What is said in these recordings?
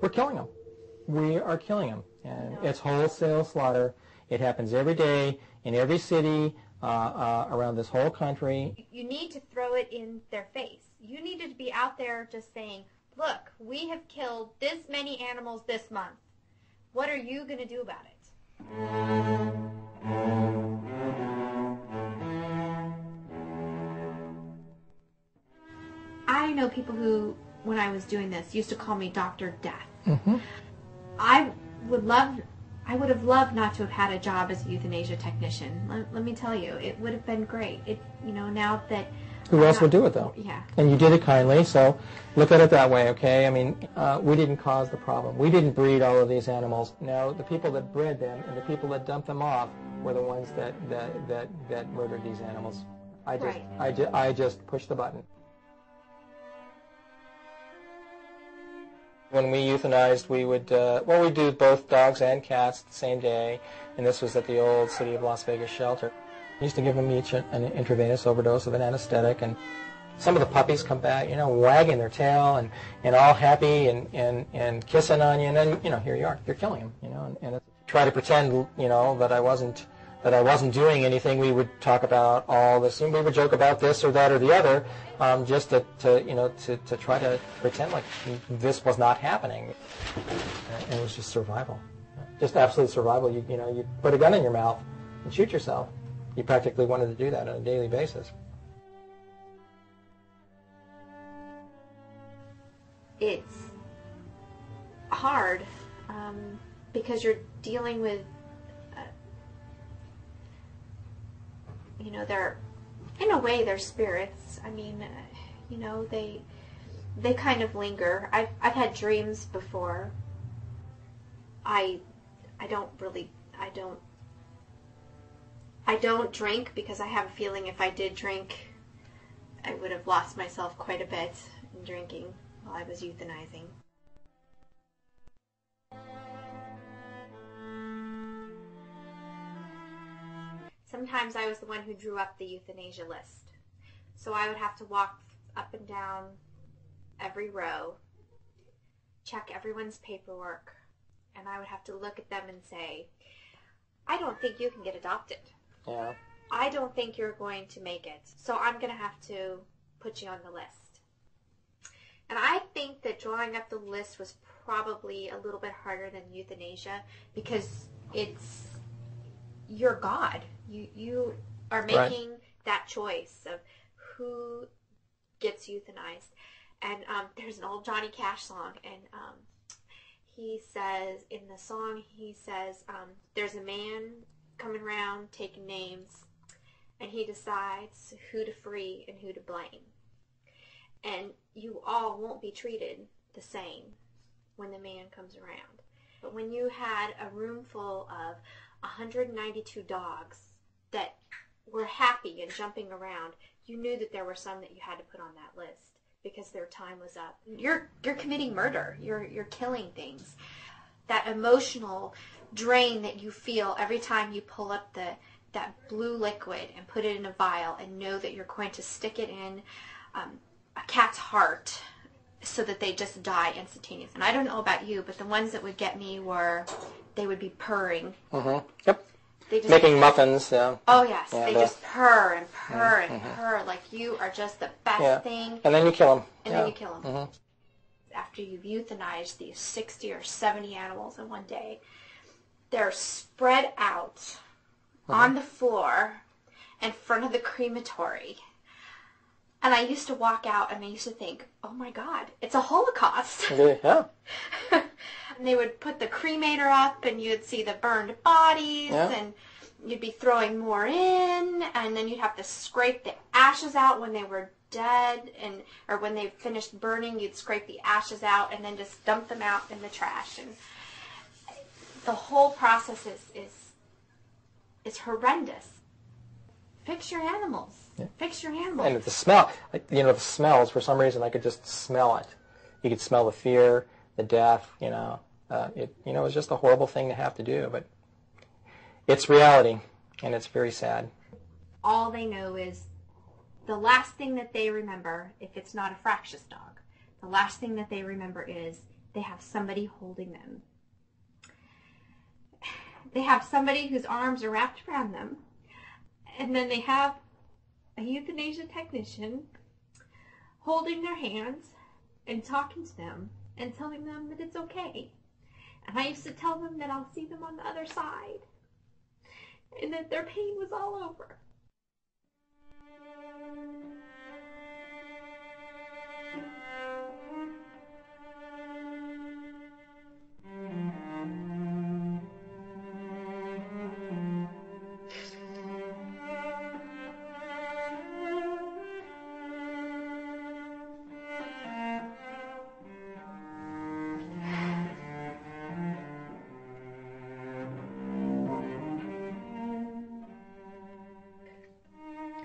We're killing them. We are killing them. And it's wholesale slaughter. It happens every day in every city around this whole country. You need to throw it in their face. You needed to be out there just saying, look, we have killed this many animals this month. What are you going to do about it? I know people who, when I was doing this, used to call me Dr. Death. Mm-hmm. I would have loved not to have had a job as a euthanasia technician. Let me tell you, it would have been great. Now that... Who else would do it, though? Yeah. And you did it kindly, so look at it that way, okay? I mean, we didn't cause the problem. We didn't breed all of these animals. No, the people that bred them and the people that dumped them off were the ones that murdered these animals. I just pushed the button. When we euthanized, we would, we'd do both dogs and cats the same day, and this was at the old City of Las Vegas shelter. We used to give them each an intravenous overdose of an anesthetic, and some of the puppies come back, wagging their tail and all happy and kissing on you, and then, here you are, you're killing them, and try to pretend, that I wasn't doing anything. We would talk about all this, and we would joke about this or that or the other, just to try to pretend like this was not happening. And it was just survival, just absolute survival. You put a gun in your mouth and shoot yourself. You practically wanted to do that on a daily basis. It's hard because you're dealing with they're, in a way, they're spirits. I mean, they kind of linger. I've had dreams before. I don't drink because I have a feeling if I did drink, I would have lost myself quite a bit in drinking while I was euthanizing. Sometimes I was the one who drew up the euthanasia list. So I would have to walk up and down every row, check everyone's paperwork, and I would have to look at them and say, I don't think you can get adopted. Yeah. I don't think you're going to make it. So I'm going to have to put you on the list. And I think that drawing up the list was probably a little bit harder than euthanasia because you're God. You are making that choice of who gets euthanized. And there's an old Johnny Cash song, and he says, in the song, there's a man coming around taking names, and he decides who to free and who to blame. And you all won't be treated the same when the man comes around. But when you had a room full of 192 dogs that were happy and jumping around, you knew that there were some that you had to put on that list because their time was up. You're committing murder. You're killing things. That emotional drain that you feel every time you pull up that blue liquid and put it in a vial and know that you're going to stick it in a cat's heart so that they just die instantaneously. And I don't know about you, but the ones that would get me they would be purring. Mm-hmm. Yep. They just, making muffins, yeah. Oh, yes. Yeah, they just purr and purr and purr like you are just the best thing. And then you kill them. And then you kill them. Mm-hmm. After you've euthanized these 60 or 70 animals in one day, they're spread out on the floor in front of the crematory. And I used to walk out and I used to think, oh my God, it's a Holocaust. Yeah. And they would put the cremator up and you'd see the burned bodies and you'd be throwing more in, and then you'd have to scrape the ashes out when they were dead, or when they finished burning, you'd scrape the ashes out and then just dump them out in the trash. And the whole process is is horrendous. Fix your animals. Yeah. Fix your animals. And the smell, the smells, for some reason I could just smell it. You could smell the fear, the death, it was just a horrible thing to have to do, but it's reality, and it's very sad. All they know is the last thing that they remember, if it's not a fractious dog, the last thing that they remember is they have somebody holding them. They have somebody whose arms are wrapped around them, and then they have a euthanasia technician holding their hands and talking to them and telling them that it's okay. And I used to tell them that I'll see them on the other side and that their pain was all over.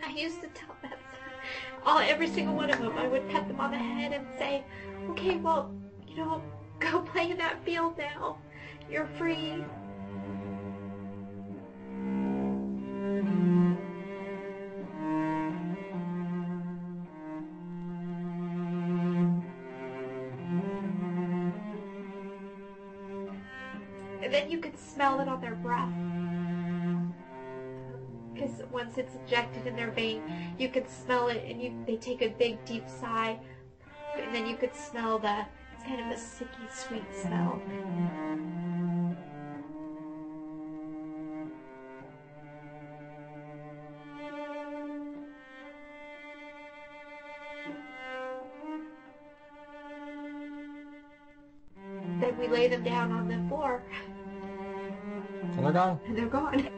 I used to tell them, every single one of them, I would pat them on the head and say, okay, well, go play in that field now. You're free. And then you could smell it on their breath. Because once it's injected in their vein, you can smell it, and they take a big, deep sigh, and then you could smell it's kind of a sicky, sweet smell. Then we lay them down on the floor. And they're gone. And they're gone.